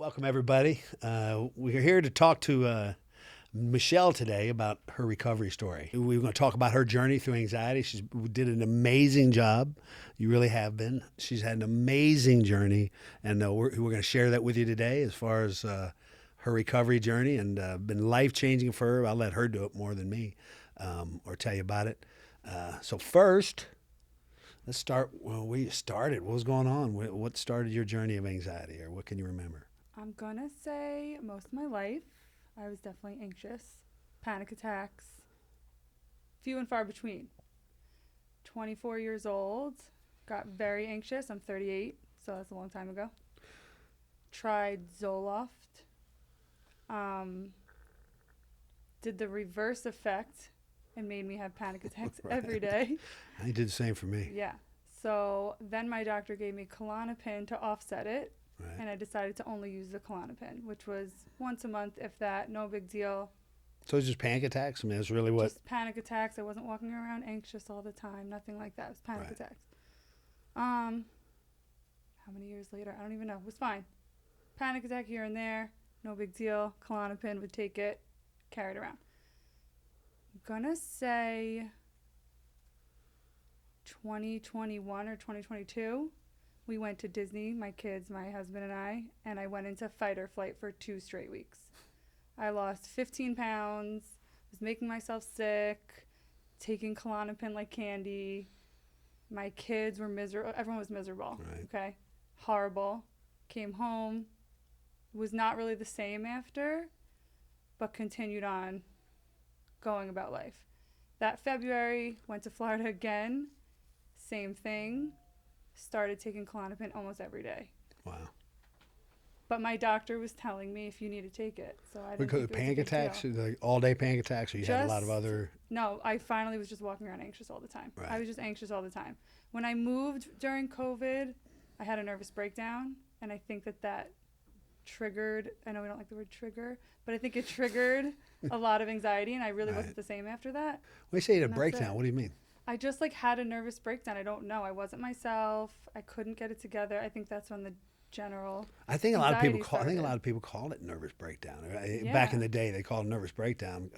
Welcome, everybody. We're here to talk to Michelle today about her recovery story. We're going to talk about her journey through anxiety. She did an amazing job. You really have been. She's had an amazing journey, and we're going to share that with you today as far as her recovery journey, and been life-changing for her. I'll let her do it more than me or tell you about it. So first, let's start where you started. What was going on? What started your journey of anxiety, or what can you remember? I'm gonna say most of my life, I was definitely anxious. Panic attacks, few and far between. 24 years old, got very anxious. I'm 38, so that's a long time ago. Tried Zoloft. Did the reverse effect and made me have panic attacks Right. every day. He did the same for me. Yeah. So then my doctor gave me Klonopin to offset it. Right. And I decided to only use the Klonopin, which was once a month, if that, no big deal. So it's just panic attacks? I mean, that's really what... Just panic attacks. I wasn't walking around anxious all the time. Nothing like that. It was panic Right. attacks. How many years later? I don't even know. It was fine. Panic attack here and there. No big deal. Klonopin, would take it. Carry it around. I'm gonna say 2021 or 2022. We went to Disney, my kids, my husband, and I went into fight or flight for 2 straight weeks. I lost 15 pounds, was making myself sick, taking Klonopin like candy. My kids were miserable. Everyone was miserable. Right. Okay? Horrible. Came home. Was not really the same after, but continued on going about life. That February, went to Florida again. Same thing. Started taking Klonopin almost every day. Wow. But my doctor was telling me if you need to take it. So I didn't Because think of it was a panic big attacks, deal. like all-day panic attacks, or you had a lot of Just- other... No, I finally was just walking around anxious all the time. Right. I was just anxious all the time. When I moved during COVID, I had a nervous breakdown, and I think that triggered, I know we don't like the word trigger, but I think it triggered a lot of anxiety, and I really Right. wasn't the same after that. When you say you had a And that's breakdown, it. what do you mean? I just had a nervous breakdown. I don't know. I wasn't myself. I couldn't get it together. I think that's when the general I think a lot of people anxiety called it nervous breakdown. Yeah. Back in the day, they called it nervous breakdown.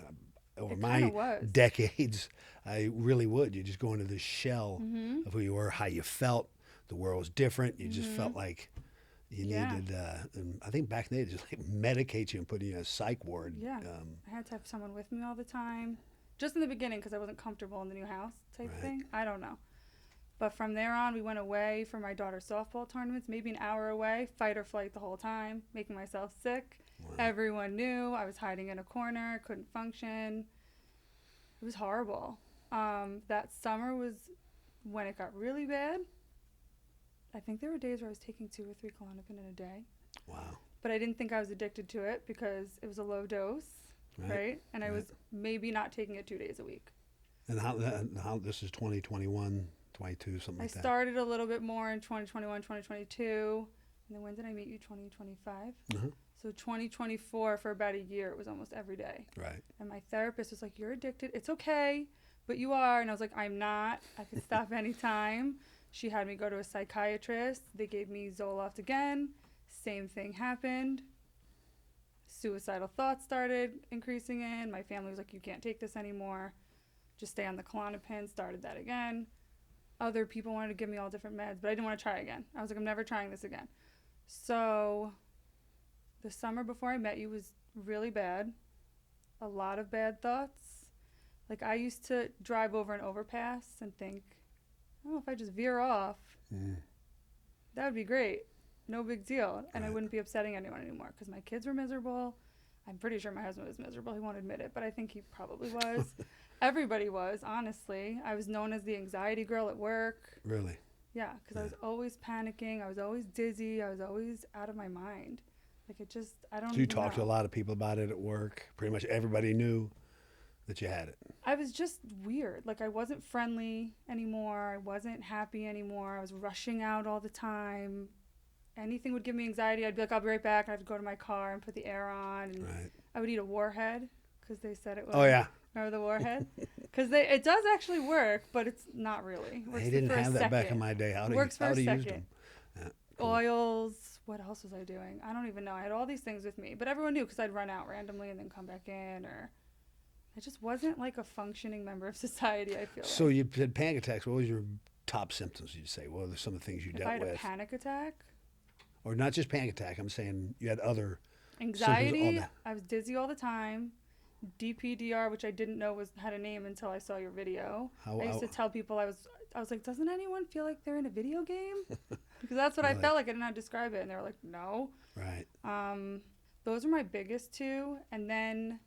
Over It my kinda was. decades, I really would. You just go into this shell Mhm. of who you were, how you felt. The world was different. You just Mhm. felt like you Yeah. needed. And I think back in the day, they just medicate you and put you in a psych ward. Yeah. I had to have someone with me all the time. Just in the beginning because I wasn't comfortable in the new house type Right. thing. I don't know. But from there on, we went away for my daughter's softball tournaments, maybe an hour away, fight or flight the whole time, making myself sick. Wow. Everyone knew I was hiding in a corner, couldn't function. It was horrible. That summer was when it got really bad. I think there were days where I was taking 2 or 3 Klonopin in a day. Wow. But I didn't think I was addicted to it because it was a low dose, right? And I Right. was maybe not taking it 2 days a week. And how this is 2021, 22, something I like that. started a little bit more in 2021, 2022. And then when did I meet you? 2025. Uh-huh. So 2024, for about a year, it was almost every day. Right. And my therapist was like, "You're addicted. It's okay, but you are." And I was like, "I'm not. I can stop anytime." She had me go to a psychiatrist. They gave me Zoloft again. Same thing happened. Suicidal thoughts started increasing in. My family was like, "You can't take this anymore. Just stay on the Klonopin." Started that again. Other people wanted to give me all different meds, but I didn't want to try again. I was like, "I'm never trying this again." So the summer before I met you was really bad. A lot of bad thoughts. Like, I used to drive over an overpass and think, "Oh, if I just veer off, that would be great. No big deal." And I Right. wouldn't be upsetting anyone anymore because my kids were miserable. I'm pretty sure my husband was miserable. He won't admit it, but I think he probably was. Everybody was, honestly. I was known as the anxiety girl at work. Really? Yeah, because I Yeah. was always panicking. I was always dizzy. I was always out of my mind. Like, it just, I don't So you even talked to a know. lot of people about it at work. Pretty much everybody knew that you had it. I was just weird. Like, I wasn't friendly anymore. I wasn't happy anymore. I was rushing out all the time. Anything would give me anxiety. I'd be like, "I'll be right back." And I'd go to my car and put the air on. And Right. I would eat a Warhead because they said it was. Oh yeah. Remember the Warhead? Because it does actually work, but it's not really. It works They didn't for a have that back in second. my day. How do Works you for a use second. them? Yeah. Cool. Oils, what else was I doing? I don't even know. I had all these things with me, but everyone knew because I'd run out randomly and then come back in, or I just wasn't like a functioning member of society, I feel So like. you had panic attacks. What was your top symptoms, you'd say? What were some of the things you If I dealt had a with? panic attack, Or not just panic attack. I'm saying you had other symptoms all anxiety, that. I was dizzy all the time. DPDR, which I didn't know had a name until I saw your video. How, I used how to tell people I was like, doesn't anyone feel like they're in a video game? Because that's what I really? felt like. I didn't know how to describe it, and they were like, no. Right. Those are my biggest two. And then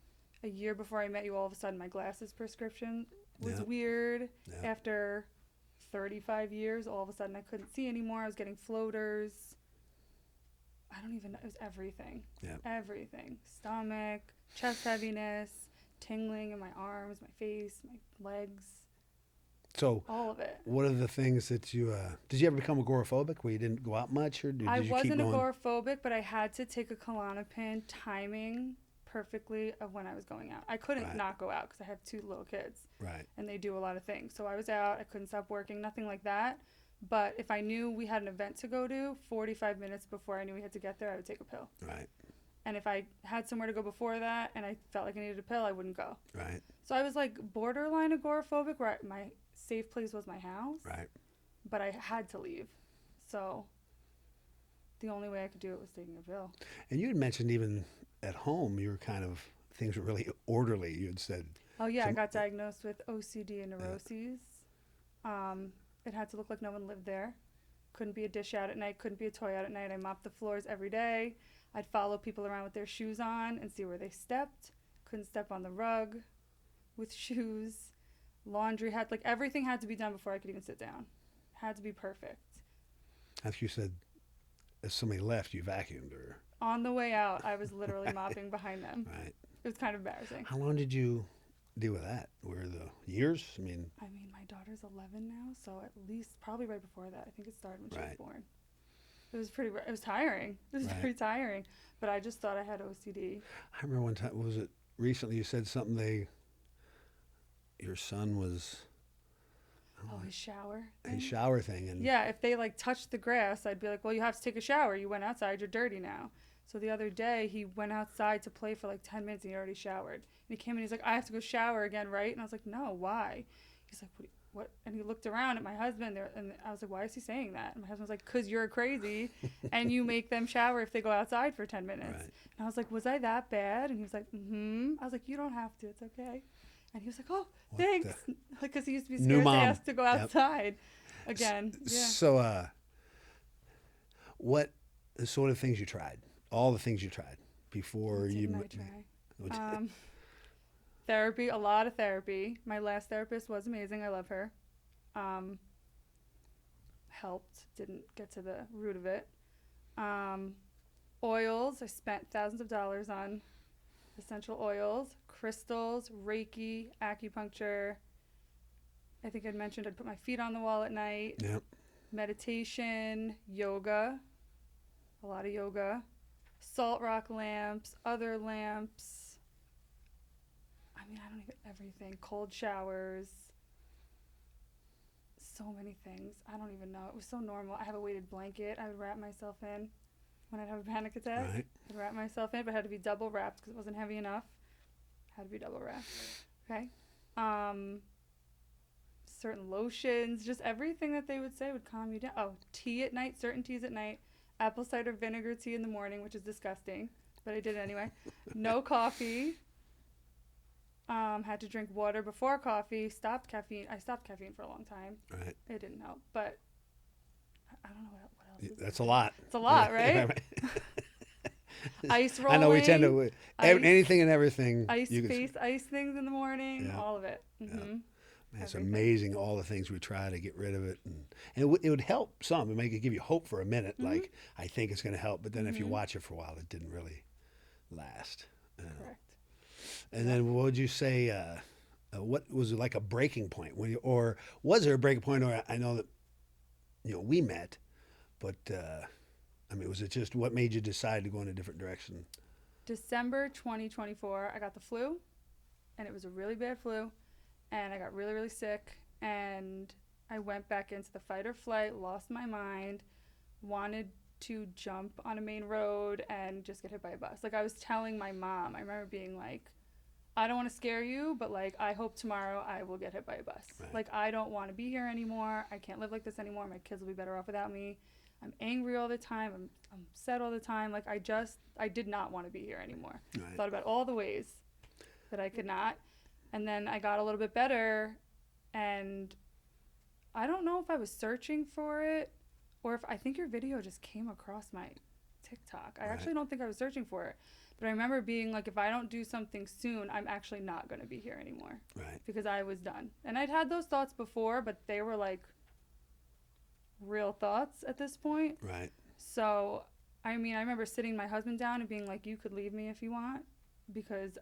a year before I met you, all of a sudden my glasses prescription was Yeah. weird. Yeah. After 35 years, all of a sudden I couldn't see anymore. I was getting floaters. I don't even know. It was everything. Yeah. Everything. Stomach, chest heaviness, tingling in my arms, my face, my legs, So all of it. what are the things that you did you ever become agoraphobic where you didn't go out much, or did I you keep wasn't going? agoraphobic, but I had to take a Klonopin timing perfectly of when I was going out. I couldn't Right. not go out because I have two little kids Right. and they do a lot of things. So I was out. I couldn't stop working, nothing like that. But if I knew we had an event to go to, 45 minutes before I knew we had to get there, I would take a pill. Right. And if I had somewhere to go before that and I felt like I needed a pill, I wouldn't go. Right. So I was like borderline agoraphobic, where my safe place was my house, Right. but I had to leave. So the only way I could do it was taking a pill. And you had mentioned even at home you were kind of things were really orderly. You had said. Oh yeah, I Some- got diagnosed with OCD and neuroses. It had to look like no one lived there. Couldn't be a dish out at night, couldn't be a toy out at night. I mopped the floors every day. I'd follow people around with their shoes on and see where they stepped. Couldn't step on the rug with shoes. Laundry had, like, everything had to be done before I could even sit down. Had to be perfect. As you said, if somebody left, you vacuumed, or On the way out, I was literally mopping behind them. right. It was kind of embarrassing. How long did you deal with that? Were the years? I mean, My daughter's 11 now, so at least probably right before that. I think it started when she was Right. born. It was tiring. It was Right. very tiring. But I just thought I had OCD. I remember one time. Was it recently? You said something. Your son was Oh, his shower. his thing? shower thing, and Yeah, if they like touched the grass, I'd be like, well, you have to take a shower. You went outside, you're dirty now. So the other day, he went outside to play for like 10 minutes and he already showered. And he came in, he's like, I have to go shower again, right? And I was like, no, why? He's like, what? And he looked around at my husband there, and I was like, why is he saying that? And my husband was like, because you're crazy and you make them shower if they go outside for 10 minutes. Right. And I was like, was I that bad? And he was like, mm-hmm. I was like, you don't have to. It's okay. And he was like, oh, What thanks. Because he used to be New scared to mom. ask to go Yep. outside again. Yeah. So, what sort of things you tried? All the things you tried before What you. didn't I try? Therapy, a lot of therapy. My last therapist was amazing. I love her. Helped. Didn't get to the root of it. Oils. I spent thousands of dollars on essential oils, crystals, Reiki, acupuncture. I think I'd mentioned I'd put my feet on the wall at night. Yep. Meditation, yoga, a lot of yoga, salt rock lamps, other lamps. I don't even, everything. Cold showers. So many things. I don't even know. It was so normal. I have a weighted blanket I would wrap myself in when I'd have a panic attack. Right. I'd wrap myself in, but it had to be double wrapped because it wasn't heavy enough. Had to be double wrapped. Okay. Certain lotions, just everything that they would say would calm you down. Oh, tea at night, certain teas at night. Apple cider vinegar tea in the morning, which is disgusting, but I did it anyway. No coffee. Had to drink water before coffee. Stopped caffeine. I stopped caffeine for a long time. Right. It didn't help, but I don't know what else. Is That's a lot. It's a lot, right? Ice rolling. I know we tend to ice- anything and everything. Ice you could- face, ice things in the morning. Yeah. All of it. Mm-hmm. Man, it's Everything. amazing all the things we try to get rid of it, and it would help some. It might give you hope for a minute, Mm-hmm. like I think it's going to help, but then if you watch it for a while, it didn't really last. Correct. And then what would you say? What was it like a breaking point? Or was there a breaking point? Or I know that we met, but was it just what made you decide to go in a different direction? December 2024, I got the flu, and it was a really bad flu, and I got really, really sick, and I went back into the fight or flight, lost my mind, wanted to jump on a main road and just get hit by a bus. Like I was telling my mom, I remember being like, I don't want to scare you, but like I hope tomorrow I will get hit by a bus. Right. Like I don't want to be here anymore. I can't live like this anymore. My kids will be better off without me. I'm angry all the time. I'm upset all the time. Like I did not want to be here anymore. Right. Thought about all the ways that I could not. And then I got a little bit better, and I don't know if I was searching for it or if I think your video just came across my TikTok. I actually don't think I was searching for it. But I remember being like, if I don't do something soon, I'm actually not going to be here anymore. Right. Because I was done. And I'd had those thoughts before, but they were like real thoughts at this point. Right. So, I mean, I remember sitting my husband down and being like, you could leave me if you want, because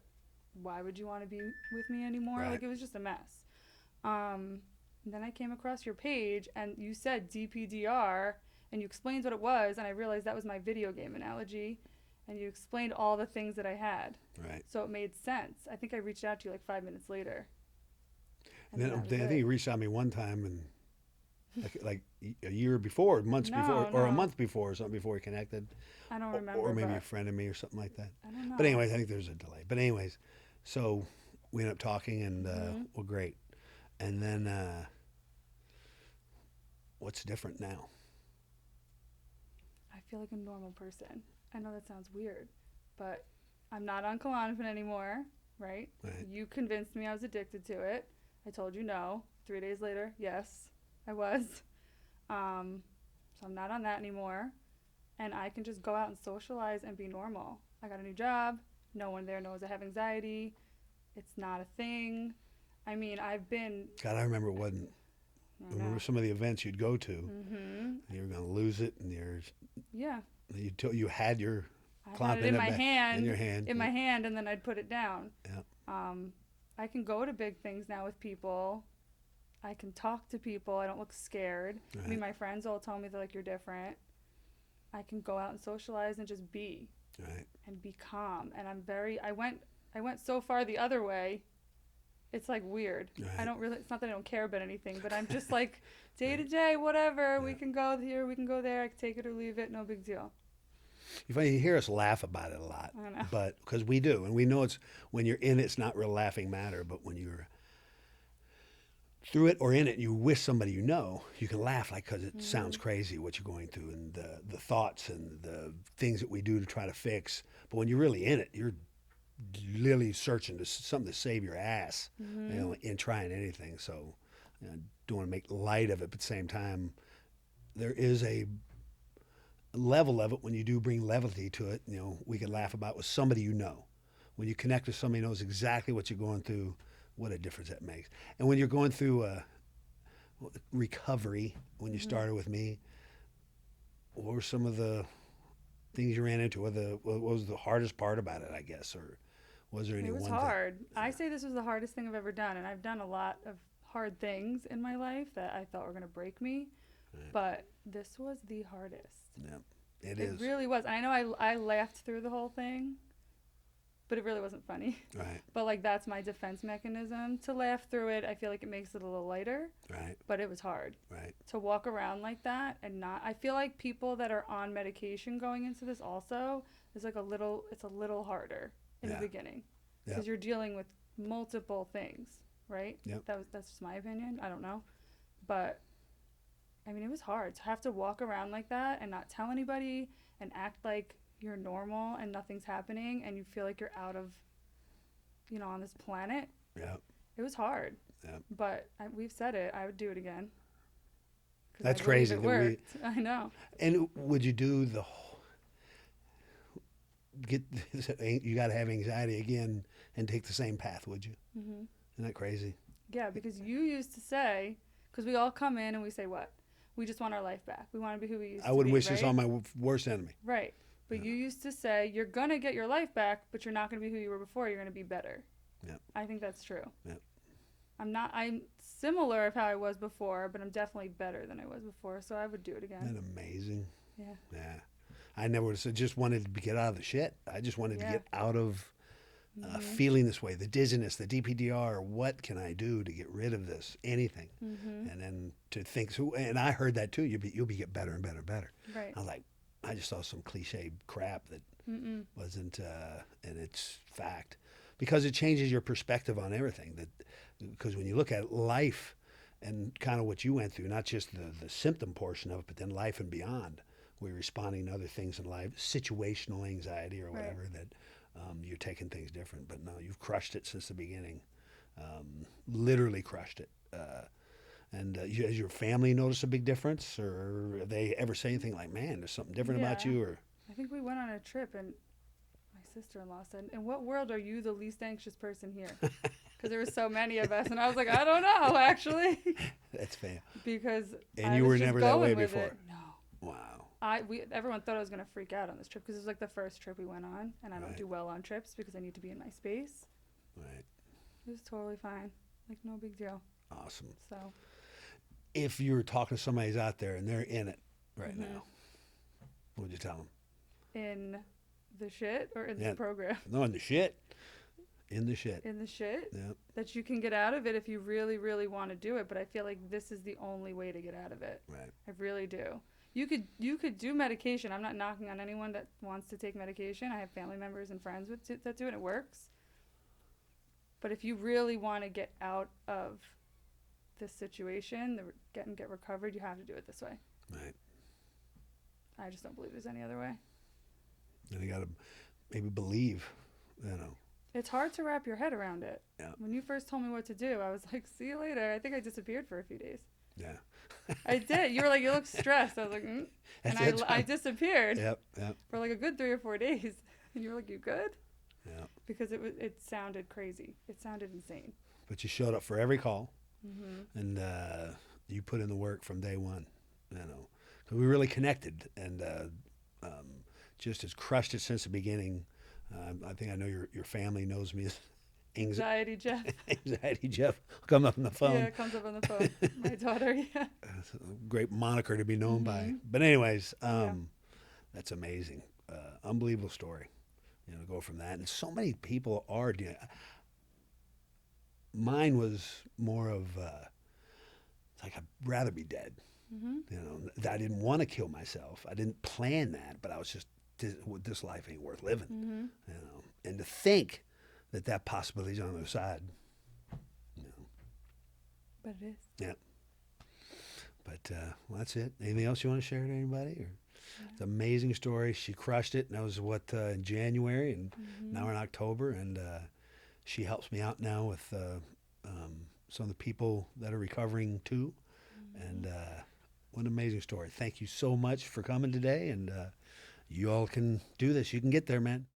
why would you want to be with me anymore? Right. Like, it was just a mess. And then I came across your page, and you said DPDR, and you explained what it was, and I realized that was my video game analogy, and you explained all the things that I had. Right. So it made sense. I think I reached out to you like 5 minutes later. And then I think you reached out to me one time, and like a year before, months before, or a month before, or something before we connected. I don't remember. Or maybe a friend of me or something like that. I don't know. But anyways, I think there's a delay. But anyways, so we ended up talking, and well, great. And then what's different now? I feel like a normal person. I know that sounds weird, but I'm not on Klonopin anymore, right? Right. You convinced me I was addicted to it. I told you no. 3 days later, yes, I was. So I'm not on that anymore. And I can just go out and socialize and be normal. I got a new job. No one there knows I have anxiety. It's not a thing. I mean, I've been... God, I remember it wasn't. I remember some of the events you'd go to, and you were going to lose it, and you had your Klonopin in my hand, in your hand, my hand, and then I'd put it down. Yeah. I can go to big things now with people. I can talk to people. I don't look scared. Right. I mean, my friends all tell me they're like, you're different. I can go out and socialize and just be. Right. And be calm. And I went so far the other way. It's like weird. Right. It's not that I don't care about anything, but I'm just like day to day, whatever. Yeah. We can go here, we can go there. I can take it or leave it. No big deal. You hear us laugh about it a lot, I know. But because we do, and we know it's when you're in it, it's not real laughing matter. But when you're through it or in it, you wish somebody you know, you can laugh like because it sounds crazy what you're going through and the thoughts and the things that we do to try to fix. But when you're really in it, you're literally searching to something to save your ass, in trying anything. So, don't want to make light of it, but at the same time, there is a level of it when you do bring levity to it. We could laugh about with somebody you know. When you connect with somebody who knows exactly what you're going through, what a difference that makes. And when you're going through recovery, when you started with me, what were some of the things you ran into? What was the hardest part about it, I guess, or was there any one thing? It was hard. I say this was the hardest thing I've ever done, and I've done a lot of hard things in my life that I thought were going to break me, but this was the hardest. Yeah, it is. It really was. And I know I laughed through the whole thing, but it really wasn't funny. Right. But like that's my defense mechanism to laugh through it. I feel like it makes it a little lighter. Right. But it was hard. Right. To walk around like that and not. I feel like people that are on medication going into this also is like it's a little harder in the beginning because you're dealing with multiple things, right? Yep. That's just my opinion. I don't know, but I mean it was hard to have to walk around like that and not tell anybody and act like you're normal and nothing's happening and you feel like you're out of, on this planet. Yeah. It was hard. Yeah. But we've said it. I would do it again. That's crazy. It worked. I know. And would you do you got to have anxiety again and take the same path, would you? Mm-hmm. Isn't that crazy? Yeah, because you used to say, because we all come in and we say what? We just want our life back. We want to be who we used to be. I wouldn't wish this on my worst enemy. Right. But you used to say, you're going to get your life back, but you're not going to be who you were before. You're going to be better. Yeah. I think that's true. Yeah. I'm similar of how I was before, but I'm definitely better than I was before. So I would do it again. Isn't that amazing? Yeah. Yeah. I never would have said just wanted to get out of the shit. I just wanted to get out of feeling this way, the dizziness, the DPDR. What can I do to get rid of this? Anything. Mm-hmm. And then to think, and I heard that too. You'll be get better and better and better. Right. I was like, I just saw some cliche crap that Mm-mm. wasn't, and it's fact, because it changes your perspective on everything. Because when you look at life and kind of what you went through, not just the symptom portion of it, but then life and beyond, we're responding to other things in life, situational anxiety or Right. whatever, that you're taking things different. But no, you've crushed it since the beginning, literally crushed it. And has your family noticed a big difference, or have they ever say anything like, "Man, there's something different about Yeah. you"? Or I think we went on a trip, and my sister-in-law said, "In what world are you the least anxious person here?" Because there were so many of us, and I was like, "I don't know, actually," that's fair. because And I you was were just never that way going with before. it. No, Wow. everyone thought I was gonna freak out on this trip because it was like the first trip we went on, and I don't Right. do well on trips because I need to be in my space. Right. It was totally fine, like no big deal. Awesome. So If you were talking to somebody who's out there and they're in it right Mhm. now, what would you tell them? in the shit or in Yeah. the program, No, in the shit. In the shit. in the shit, Yep. that you can get out of it if you really, really want to do it. But I feel like this is the only way to get out of it. Right. I really do. You could do medication. I'm not knocking on anyone that wants to take medication. I have family members and friends that do it. It works. But if you really want to get out of this situation, get recovered, you have to do it this way. Right. I just don't believe there's any other way. And you got to maybe believe, It's hard to wrap your head around it. Yeah. When you first told me what to do, I was like, "See you later." I think I disappeared for a few days. Yeah. I did. You were like, "You look stressed." I was like, and That's I disappeared Yep. Yep. for like a good 3 or 4 days. And you were like, "You good?" Yeah. Because it sounded crazy. It sounded insane. But you showed up for every call, Mhm. and you put in the work from day one. Because we really connected, and just has crushed it since the beginning. I think I know your family knows me as Anxiety, Jeff. Anxiety Jeff. Come up on the phone. Yeah, it comes up on the phone. My daughter, yeah. It's a great moniker to be known by. Mhm. But anyways, Yeah. that's amazing. Unbelievable story. Go from that. And so many people are doing. Mine was more of it's like I'd rather be dead. Mhm. I didn't want to kill myself. I didn't plan that, but I was just this life ain't worth living. Mhm. And to think that possibility's on the other side. But it is. Yeah. But well, that's it. Anything else you want to share to anybody? Or it's an amazing story. She crushed it. And that was in January, and now we're in October, and she helps me out now with some of the people that are recovering too. And what an amazing story. Thank you so much for coming today, and you all can do this. You can get there, man.